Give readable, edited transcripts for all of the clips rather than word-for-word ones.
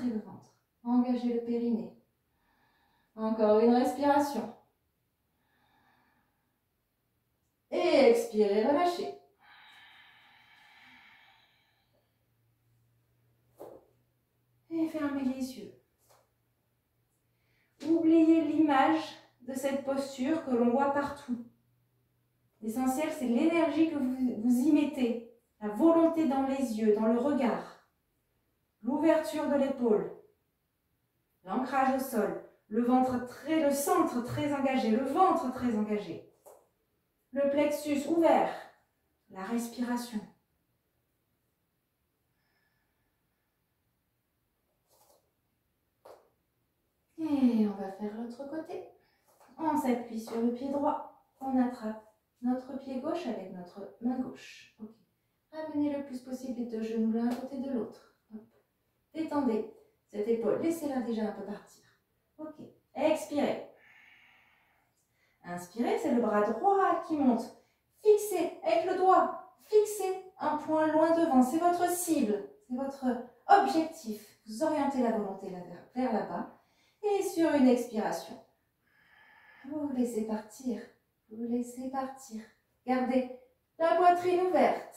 centrez le ventre. Engagez le périnée. Encore une respiration. Et expirez, relâchez. Et fermez les yeux. Oubliez l'image de cette posture que l'on voit partout. L'essentiel, c'est l'énergie que vous y mettez, la volonté dans les yeux, dans le regard, l'ouverture de l'épaule, l'ancrage au sol, le centre très engagé, le ventre très engagé, le plexus ouvert, la respiration. Et on va faire l'autre côté. On s'appuie sur le pied droit, on attrape notre pied gauche avec notre main gauche. Okay. Ramenez le plus possible les deux genoux l'un à côté de l'autre. Détendez cette épaule, laissez-la déjà un peu partir. Ok, expirez. Inspirez, c'est le bras droit qui monte. Fixez avec le doigt, fixez un point loin devant. C'est votre cible, c'est votre objectif. Vous orientez la volonté vers là-bas. Et sur une expiration, vous laissez partir. Vous laissez partir. Gardez la poitrine ouverte.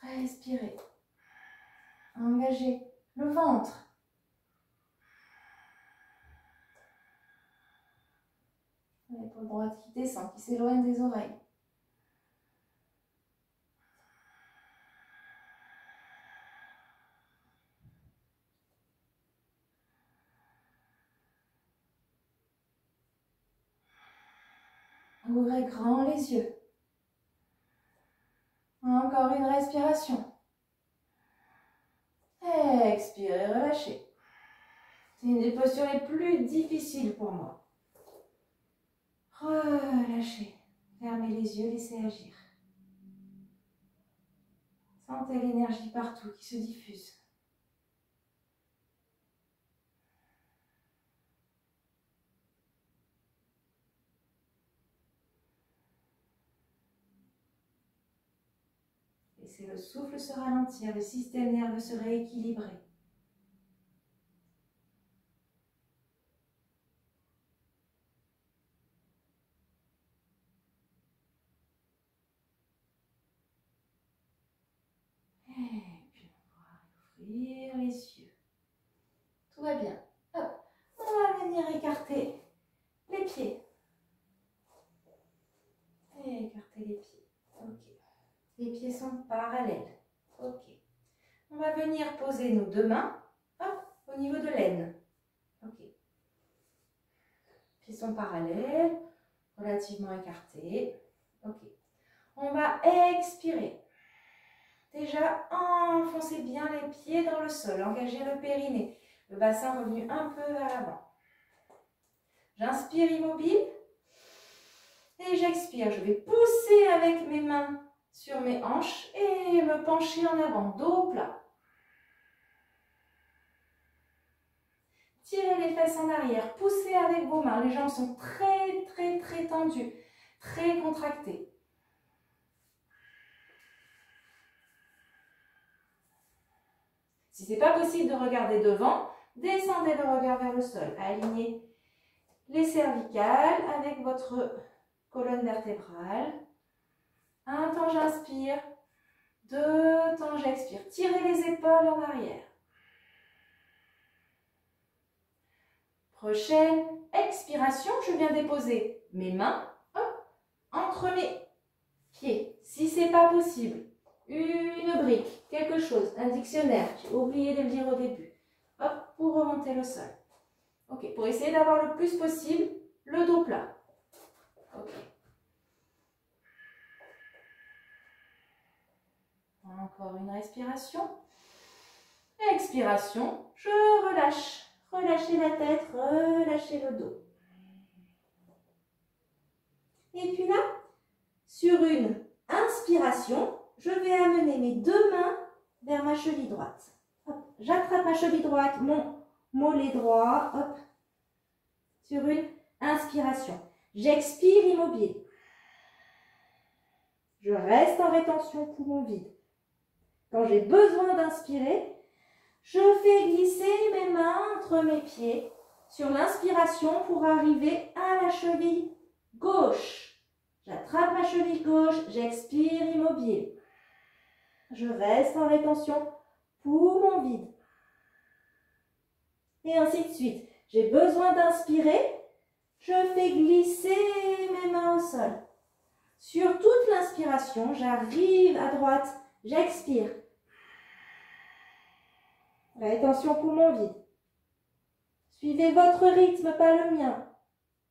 Respirez. Engagez le ventre. L'épaule droite qui descend, qui s'éloigne des oreilles. Ouvrez grand les yeux. Encore une respiration. Expirez, relâchez. C'est une des postures les plus difficiles pour moi. Relâchez. Fermez les yeux, laissez agir. Sentez l'énergie partout qui se diffuse. Laissez le souffle se ralentir, le système nerveux se rééquilibrer. Et puis on va ouvrir les yeux. Tout va bien. Hop. On va venir écarter les pieds. Et écarter les pieds. Ok. Les pieds sont parallèles. Ok. On va venir poser nos deux mains au niveau de l'aine. Ok. Les pieds sont parallèles, relativement écartés. Ok. On va expirer. Déjà, enfoncez bien les pieds dans le sol. Engagez le périnée. Le bassin revenu un peu vers l'avant. J'inspire immobile. Et j'expire. Je vais pousser avec mes mains sur mes hanches et me pencher en avant, dos plat. Tirez les fesses en arrière, poussez avec vos mains. Les jambes sont très, très, très tendues, très contractées. Si ce n'est pas possible de regarder devant, descendez le regard vers le sol. Alignez les cervicales avec votre colonne vertébrale. Un temps j'inspire, deux temps j'expire. Tirez les épaules en arrière. Prochaine expiration, je viens déposer mes mains entre mes pieds. Si ce n'est pas possible, une brique, quelque chose, un dictionnaire, j'ai oublié de le dire au début. Hop, pour remonter le sol. Ok, pour essayer d'avoir le plus possible le dos plat. Ok. Encore une respiration. Expiration, je relâche. Relâchez la tête, relâchez le dos. Et puis là, sur une inspiration, je vais amener mes deux mains vers ma cheville droite. J'attrape ma cheville droite, mon mollet droit. Hop. Sur une Inspiration. J'expire immobile. Je reste en rétention, poumon vide. Quand j'ai besoin d'inspirer, je fais glisser mes mains entre mes pieds sur l'inspiration pour arriver à la cheville gauche. J'attrape ma cheville gauche, j'expire immobile. Je reste en rétention, poumon vide. Et ainsi de suite. J'ai besoin d'inspirer, je fais glisser mes mains au sol. Sur toute l'inspiration, j'arrive à droite, j'expire. Rétention, poumon vide. Suivez votre rythme, pas le mien.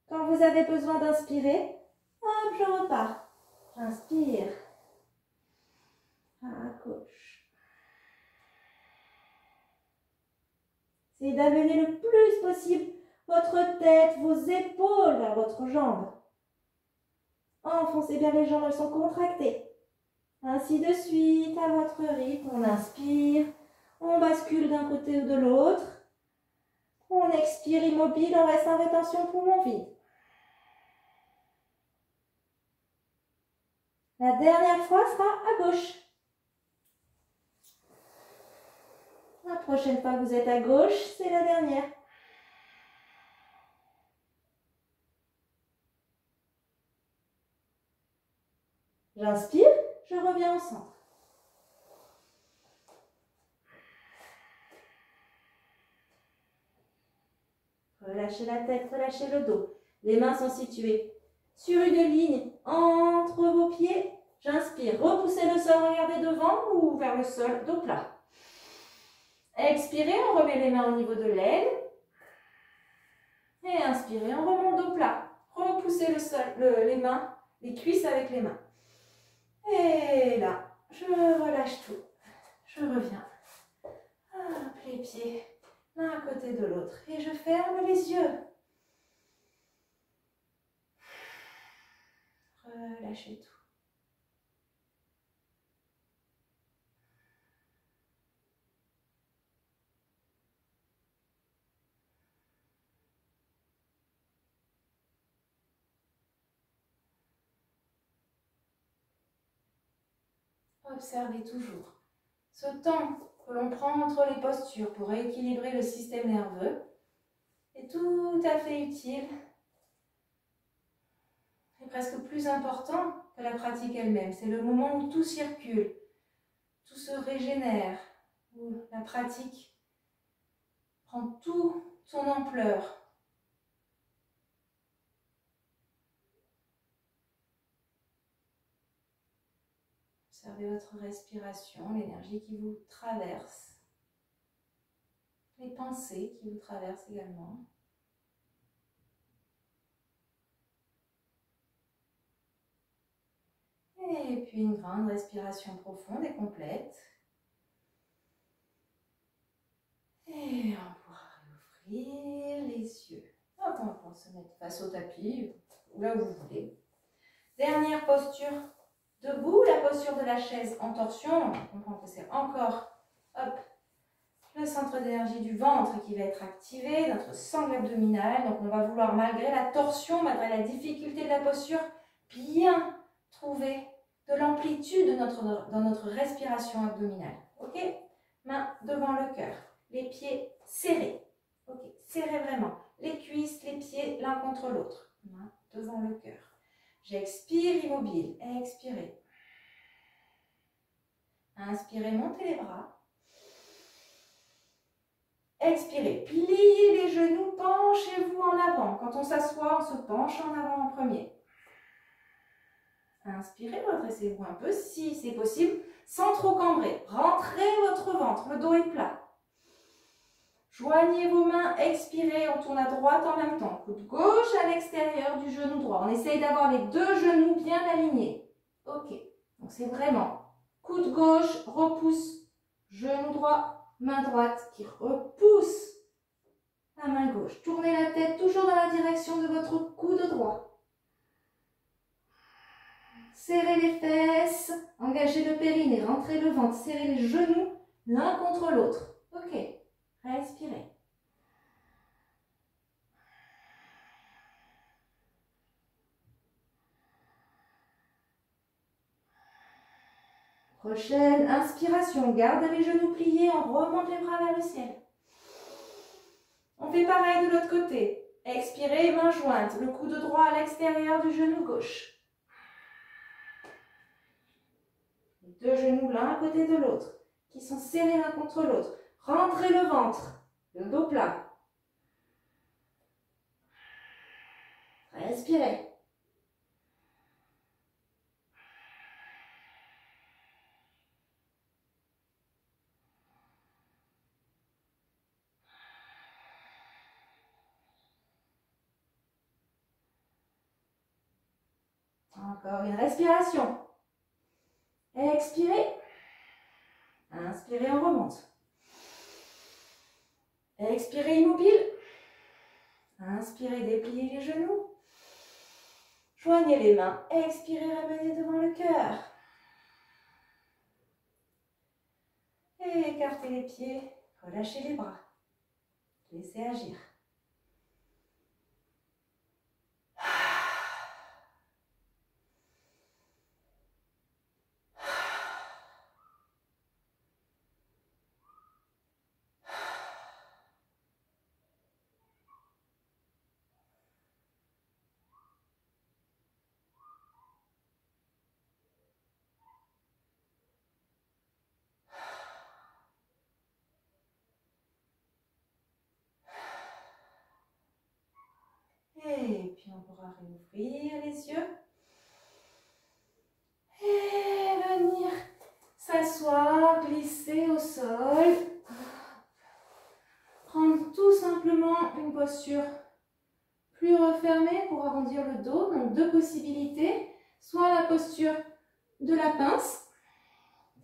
Quand vous avez besoin d'inspirer, hop, je repars. J'inspire. À gauche. Essayez d'amener le plus possible votre tête, vos épaules vers votre jambe. Enfoncez bien les jambes, elles sont contractées. Ainsi de suite, à votre rythme, on inspire, on bascule d'un côté ou de l'autre. On expire immobile, on reste en rétention, poumon vide. La dernière fois sera à gauche. La prochaine fois que vous êtes à gauche, c'est la dernière. J'inspire, je reviens au centre. Relâchez la tête, relâchez le dos. Les mains sont situées sur une ligne entre vos pieds. J'inspire, repoussez le sol, regardez devant ou vers le sol, dos plat. Expirez, on remet les mains au niveau de l'aile. Et inspirez, on remonte dos plat. Repoussez le sol, les mains, les cuisses avec les mains. Et là, je relâche tout. Je reviens. Hop, les pieds l'un à côté de l'autre. Et je ferme les yeux. Relâchez tout. Observez toujours ce temps que l'on prend entre les postures pour rééquilibrer le système nerveux est tout à fait utile et presque plus important que la pratique elle-même. C'est le moment où tout circule, tout se régénère, où la pratique prend toute son ampleur. Observez votre respiration, l'énergie qui vous traverse, les pensées qui vous traversent également. Et puis une grande respiration profonde et complète. Et on pourra ouvrir les yeux. Hop, on va se mettre face au tapis, ou là où vous voulez. Dernière posture. Debout, la posture de la chaise en torsion. On comprend que c'est encore le centre d'énergie du ventre qui va être activé, notre sangle abdominale. Donc on va vouloir, malgré la torsion, malgré la difficulté de la posture, bien trouver de l'amplitude dans notre respiration abdominale. Ok? Main devant le cœur, les pieds serrés. Ok? Serrez vraiment les cuisses, les pieds l'un contre l'autre. Main devant le cœur. J'expire immobile. Expirez. Inspirez, montez les bras. Expirez, pliez les genoux, penchez-vous en avant. Quand on s'assoit, on se penche en avant en premier. Inspirez, redressez-vous un peu si c'est possible, sans trop cambrer. Rentrez votre ventre, le dos est plat. Joignez vos mains, expirez, on tourne à droite en même temps. Coude gauche à l'extérieur du genou droit. On essaye d'avoir les deux genoux bien alignés. Ok, donc c'est vraiment coude gauche, repousse, genou droit, main droite qui repousse la main gauche. Tournez la tête toujours dans la direction de votre coude droit. Serrez les fesses, engagez le périnée, rentrez le ventre, serrez les genoux l'un contre l'autre. Ok. Respirez. Prochaine inspiration, garde les genoux pliés, on remonte les bras vers le ciel. On fait pareil de l'autre côté. Expirez, main jointe, le coude droit à l'extérieur du genou gauche. Les deux genoux l'un à côté de l'autre, qui sont serrés l'un contre l'autre. Rentrez le ventre, le dos plat. Respirez. Encore une respiration. Expirez. Inspirez, on remonte. Expirez, immobile. Inspirez, dépliez les genoux. Joignez les mains. Expirez, ramenez devant le cœur. Et écartez les pieds. Relâchez les bras. Laissez agir. Et puis on pourra réouvrir les yeux. Et venir s'asseoir, glisser au sol. Prendre tout simplement une posture plus refermée pour arrondir le dos. Donc deux possibilités. Soit la posture de la pince,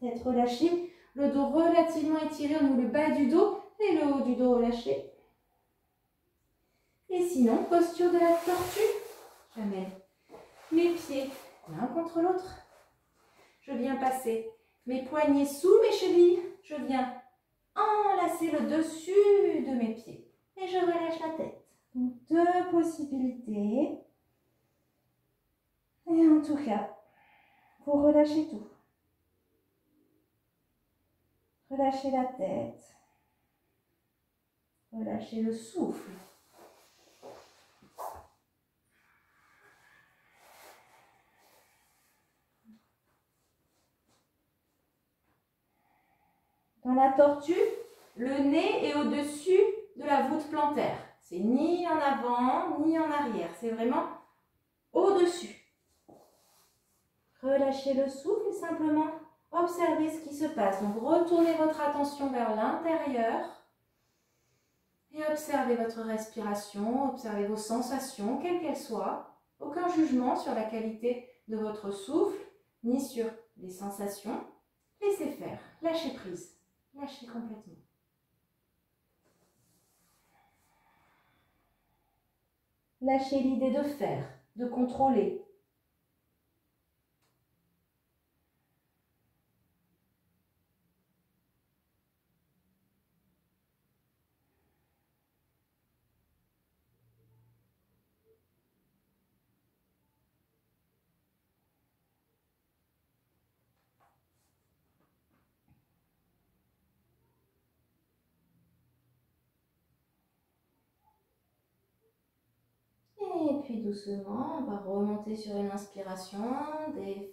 tête relâchée, le dos relativement étiré, on ouvre le bas du dos et le haut du dos relâché. Et sinon, posture de la tortue. J'amène mes pieds l'un contre l'autre. Je viens passer mes poignets sous mes chevilles. Je viens enlacer le dessus de mes pieds. Et je relâche la tête. Donc, deux possibilités. Et en tout cas, vous relâchez tout. Relâchez la tête. Relâchez le souffle. Dans la tortue, le nez est au-dessus de la voûte plantaire. C'est ni en avant, ni en arrière. C'est vraiment au-dessus. Relâchez le souffle et simplement observez ce qui se passe. Donc, retournez votre attention vers l'intérieur et observez votre respiration, observez vos sensations, quelles qu'elles soient. Aucun jugement sur la qualité de votre souffle, ni sur les sensations. Laissez faire, lâchez prise. Lâchez complètement. Lâchez l'idée de faire, de contrôler. Et puis doucement, on va remonter sur une inspiration,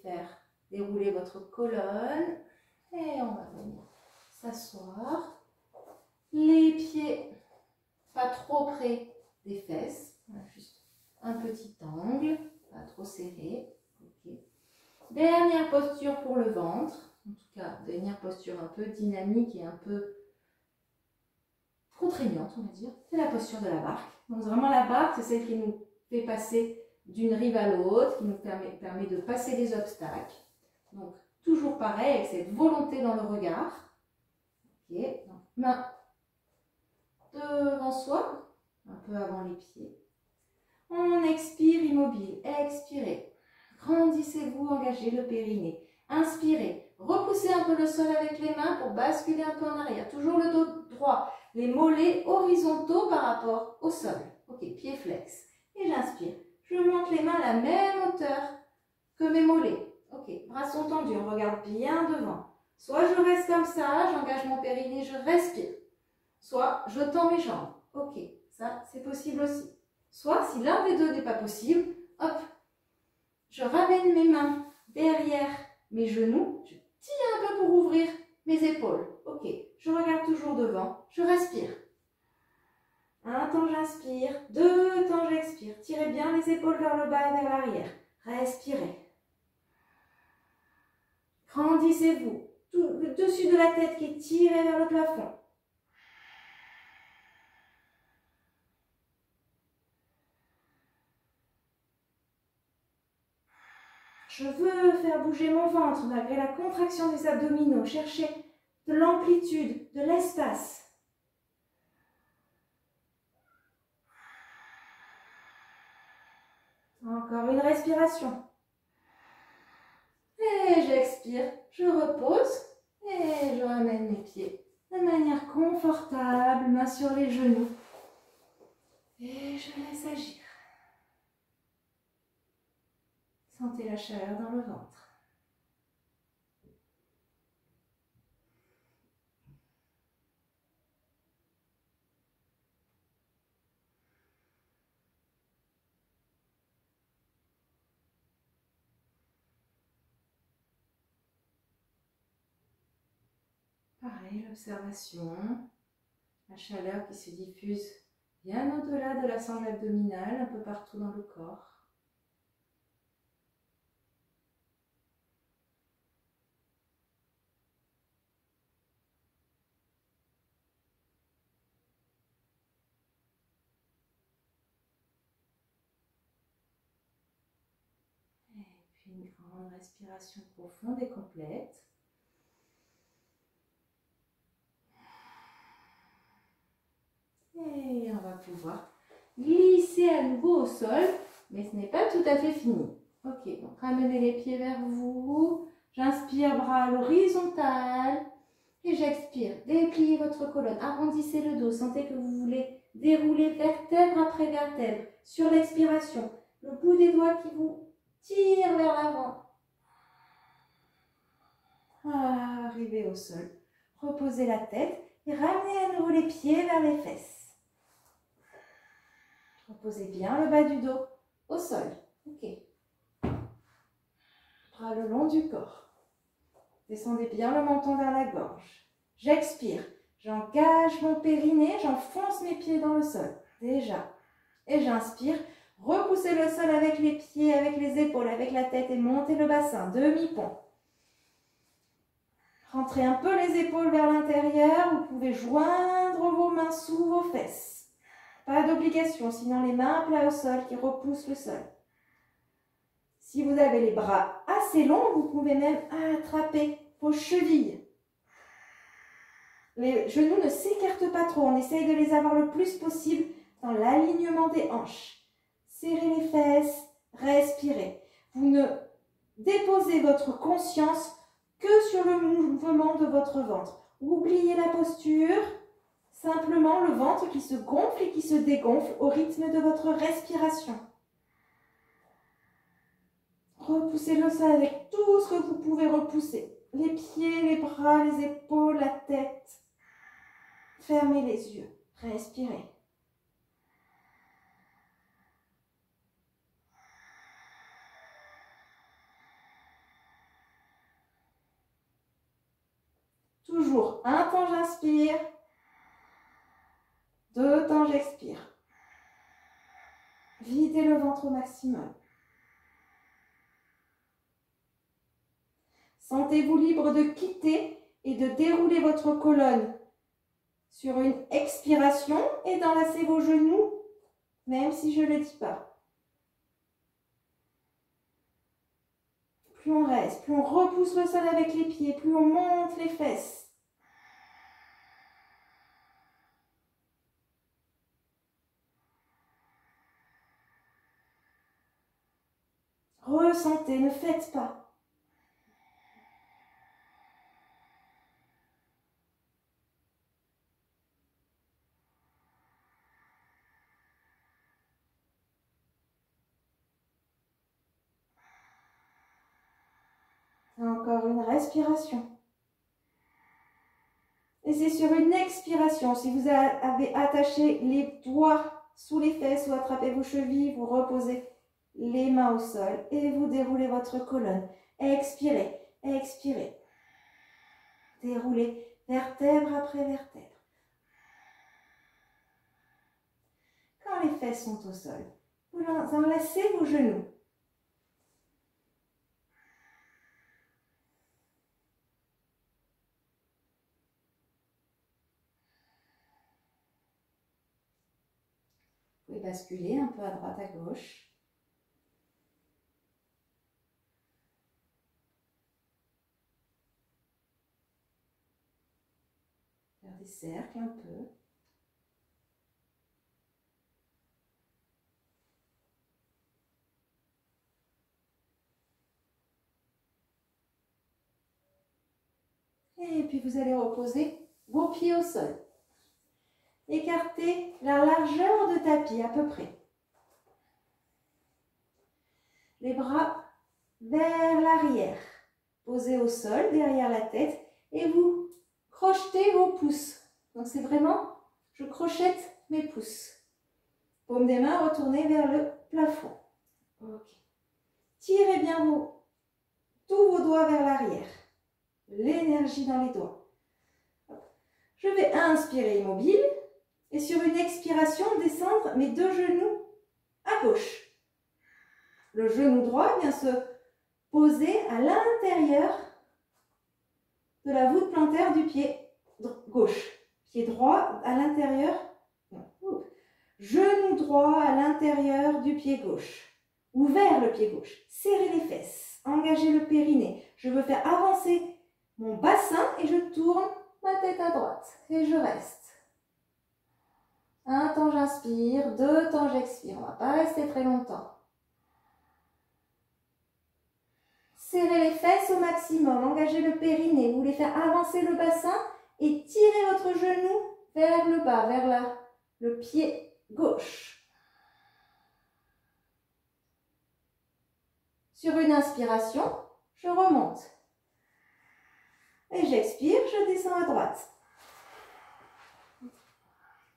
faire dérouler votre colonne. Et on va venir s'asseoir. Les pieds pas trop près des fesses. Voilà, juste un petit angle, pas trop serré. Okay. Dernière posture pour le ventre. En tout cas, dernière posture un peu dynamique et un peu contraignante, on va dire. C'est la posture de la barque. Donc vraiment la barque, c'est celle qui nous fait passer d'une rive à l'autre, qui nous permet de passer les obstacles. Donc, toujours pareil, avec cette volonté dans le regard. Ok, donc, main devant soi, un peu avant les pieds. On expire immobile, expirez. Grandissez-vous, engagez le périnée. Inspirez, repoussez un peu le sol avec les mains pour basculer un peu en arrière. Toujours le dos droit, les mollets horizontaux par rapport au sol. Ok, pied flex. Et j'inspire. Je monte les mains à la même hauteur que mes mollets. Ok, bras sont tendus, on regarde bien devant. Soit je reste comme ça, j'engage mon périnée, je respire. Soit je tends mes jambes. Ok, ça c'est possible aussi. Soit si l'un des deux n'est pas possible, hop, je ramène mes mains derrière mes genoux, je tire un peu pour ouvrir mes épaules. Ok, je regarde toujours devant, je respire. Un temps j'inspire, deux temps j'expire. Tirez bien les épaules vers le bas et vers l'arrière. Respirez. Grandissez-vous. Tout le dessus de la tête qui est tiré vers le plafond. Je veux faire bouger mon ventre malgré la contraction des abdominaux. Cherchez de l'amplitude, de l'espace. Encore une respiration. Et j'expire, je repose et je ramène mes pieds de manière confortable, mains sur les genoux. Et je laisse agir. Sentez la chaleur dans le ventre. Pareil, l'observation, la chaleur qui se diffuse bien au-delà de la sangle abdominale, un peu partout dans le corps. Et puis une grande respiration profonde et complète. Et on va pouvoir glisser à nouveau au sol, mais ce n'est pas tout à fait fini. Ok, donc ramenez les pieds vers vous. J'inspire, bras à l'horizontale. Et j'expire. Dépliez votre colonne. Arrondissez le dos. Sentez que vous voulez dérouler vertèbre après vertèbre. Sur l'expiration, le bout des doigts qui vous tire vers l'avant. Arrivez au sol. Reposez la tête et ramenez à nouveau les pieds vers les fesses. Reposez bien le bas du dos au sol. Ok. Bras le long du corps. Descendez bien le menton vers la gorge. J'expire. J'engage mon périnée. J'enfonce mes pieds dans le sol. Déjà. Et j'inspire. Repoussez le sol avec les pieds, avec les épaules, avec la tête et montez le bassin. Demi-pont. Rentrez un peu les épaules vers l'intérieur. Vous pouvez joindre vos mains sous vos fesses. Pas d'obligation, sinon les mains à plat au sol qui repoussent le sol. Si vous avez les bras assez longs, vous pouvez même attraper vos chevilles. Les genoux ne s'écartent pas trop. On essaye de les avoir le plus possible dans l'alignement des hanches. Serrez les fesses, respirez. Vous ne déposez votre conscience que sur le mouvement de votre ventre. Oubliez la posture, simplement le ventre qui se gonfle et qui se dégonfle au rythme de votre respiration. Repoussez le sol avec tout ce que vous pouvez repousser. Les pieds, les bras, les épaules, la tête. Fermez les yeux. Respirez. Toujours un temps j'inspire, deux temps j'expire. Videz le ventre au maximum. Sentez-vous libre de quitter et de dérouler votre colonne sur une expiration et d'enlacer vos genoux, même si je ne le dis pas. Plus on reste, plus on repousse le sol avec les pieds, plus on monte les fesses. Ressentez, ne faites pas. respiration. Et c'est sur une expiration. Si vous avez attaché les doigts sous les fesses ou attrapé vos chevilles, vous reposez les mains au sol et vous déroulez votre colonne. Expirez, expirez. Déroulez vertèbre après vertèbre. Quand les fesses sont au sol, vous enlacez vos genoux. Vous pouvez basculer un peu à droite, à gauche. Faire des cercles un peu. Et puis vous allez reposer vos pieds au sol. Écartez la largeur de tapis à peu près. Les bras vers l'arrière. Posez au sol derrière la tête et vous crochetez vos pouces. Donc c'est vraiment, je crochette mes pouces. Paume des mains retournez vers le plafond. Ok. Tirez bien tous vos doigts vers l'arrière. L'énergie dans les doigts. Je vais inspirer immobile et sur une expiration descendre mes deux genoux à gauche. Le genou droit vient se poser à l'intérieur de la voûte plantaire du pied gauche. Pied droit à l'intérieur. Genou droit à l'intérieur du pied gauche. Ouvert le pied gauche. Serrez les fesses. Engagez le périnée. Je veux faire avancer mon bassin et je tourne ma tête à droite. Et je reste. Un temps j'inspire, deux temps j'expire. On ne va pas rester très longtemps. Serrez les fesses au maximum, engagez le périnée. Vous voulez faire avancer le bassin et tirez votre genou vers le bas, vers le pied gauche. Sur une inspiration, je remonte. Et j'expire, je descends à droite.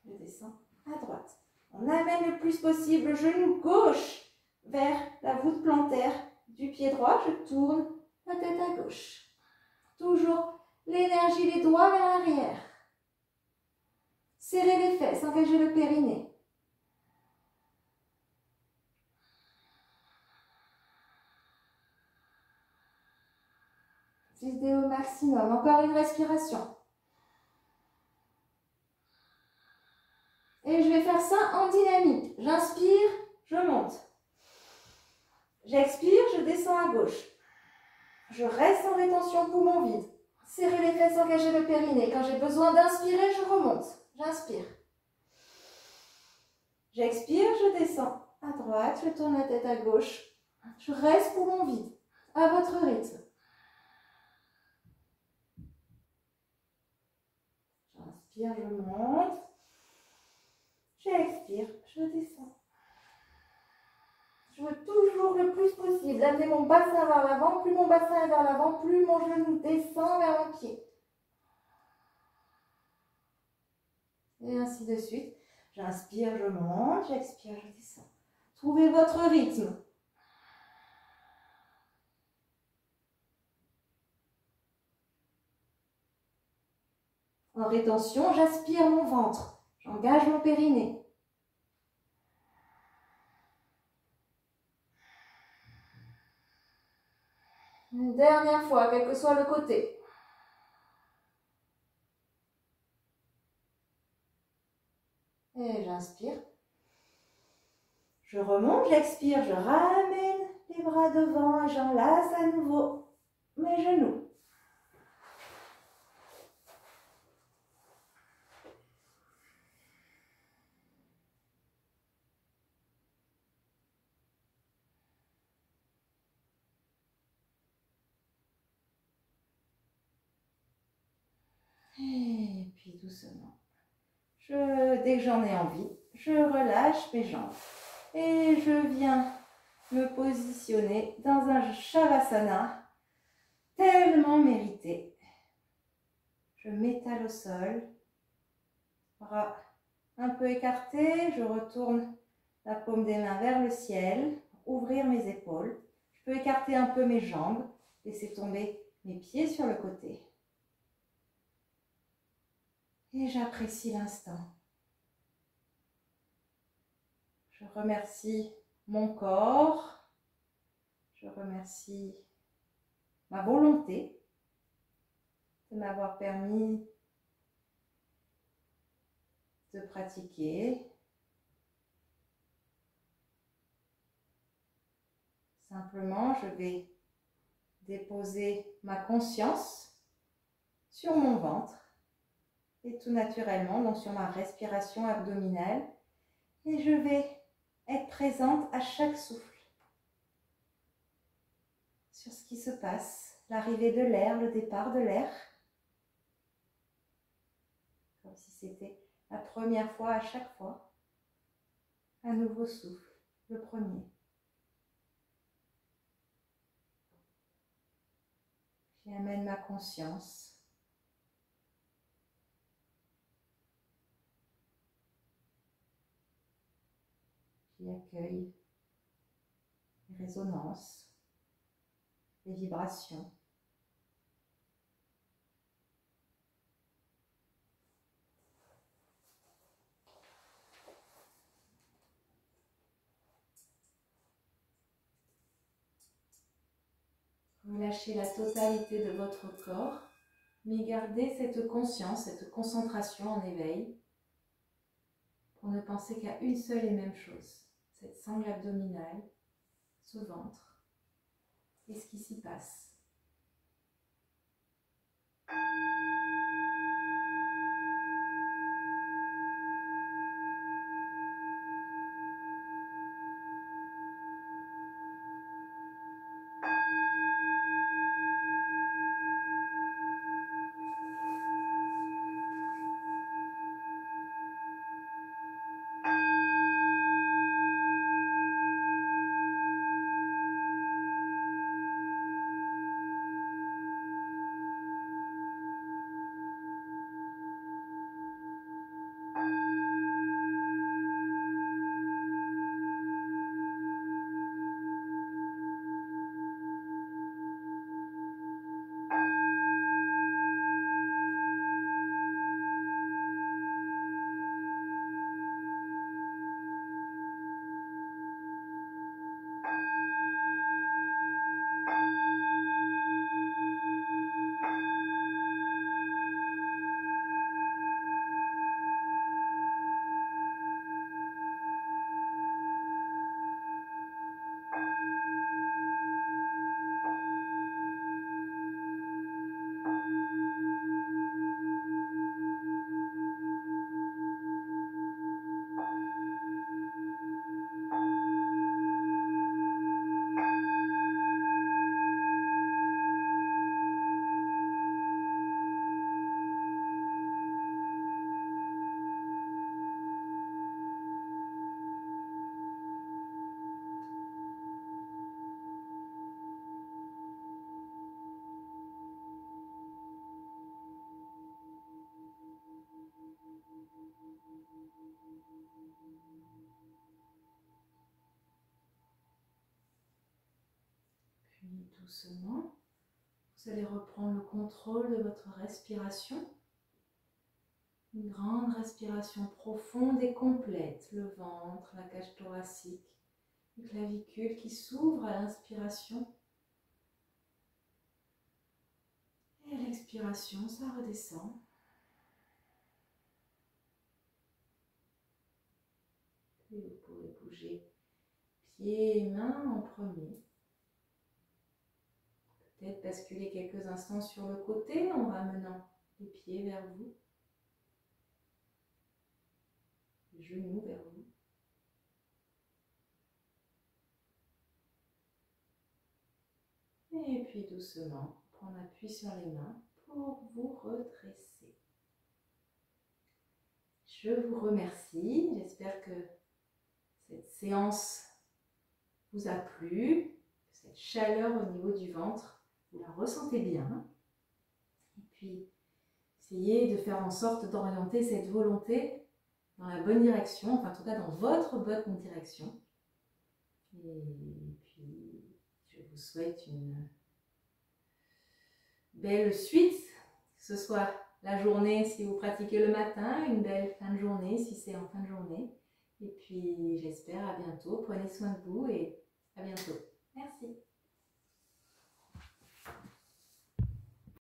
Je descends à droite. On amène le plus possible le genou gauche vers la voûte plantaire du pied droit. Je tourne la tête à gauche. Toujours l'énergie des doigts vers l'arrière. Serrez les fesses, engagez le périnée. Videz au maximum. Encore une respiration. Et je vais faire ça en dynamique. J'inspire, je monte. J'expire, je descends à gauche. Je reste en rétention poumon vide. Serrez les fesses, engagez le périnée. Quand j'ai besoin d'inspirer, je remonte. J'inspire. J'expire, je descends à droite. Je tourne la tête à gauche. Je reste poumon vide. À votre rythme. J'inspire, je monte. J'expire, je descends. Je veux toujours le plus possible amener mon bassin vers l'avant. Plus mon bassin est vers l'avant, plus mon genou descend vers mon pied. Et ainsi de suite. J'inspire, je monte. J'expire, je descends. Trouvez votre rythme. En rétention, j'aspire mon ventre. J'engage mon périnée. Une dernière fois, quel que soit le côté. Et j'inspire. Je remonte, j'expire, je ramène les bras devant et j'enlace à nouveau mes genoux. Et puis doucement, dès que j'en ai envie, je relâche mes jambes. Et je viens me positionner dans un Shavasana tellement mérité. Je m'étale au sol, bras un peu écartés, je retourne la paume des mains vers le ciel, ouvrir mes épaules. Je peux écarter un peu mes jambes, laisser tomber mes pieds sur le côté. Et j'apprécie l'instant. Je remercie mon corps, je remercie ma volonté de m'avoir permis de pratiquer. Simplement, je vais déposer ma conscience sur mon ventre et tout naturellement, donc sur ma respiration abdominale. Et je vais être présente à chaque souffle sur ce qui se passe, l'arrivée de l'air, le départ de l'air, comme si c'était la première fois à chaque fois. Un nouveau souffle, le premier. J'y amène ma conscience. J'y accueille les résonances, les vibrations. Relâchez la totalité de votre corps, mais gardez cette conscience, cette concentration en éveil pour ne penser qu'à une seule et même chose, cette sangle abdominale, ce ventre et ce qui s'y passe. Puis doucement, vous allez reprendre le contrôle de votre respiration. Une grande respiration profonde et complète, le ventre, la cage thoracique, les clavicules qui s'ouvrent à l'inspiration. Et à l'expiration, ça redescend. Puis vous pouvez bouger pieds et mains en premier. Peut-être basculer quelques instants sur le côté en ramenant les pieds vers vous. Les genoux vers vous. Et puis doucement, prendre appui sur les mains pour vous redresser. Je vous remercie. J'espère que cette séance vous a plu, que cette chaleur au niveau du ventre vous la ressentez bien. Et puis, essayez de faire en sorte d'orienter cette volonté dans la bonne direction, enfin en tout cas dans votre bonne direction. Et puis, je vous souhaite une belle suite, que ce soit la journée si vous pratiquez le matin, une belle fin de journée si c'est en fin de journée. Et puis, j'espère à bientôt. Prenez soin de vous et à bientôt. Merci.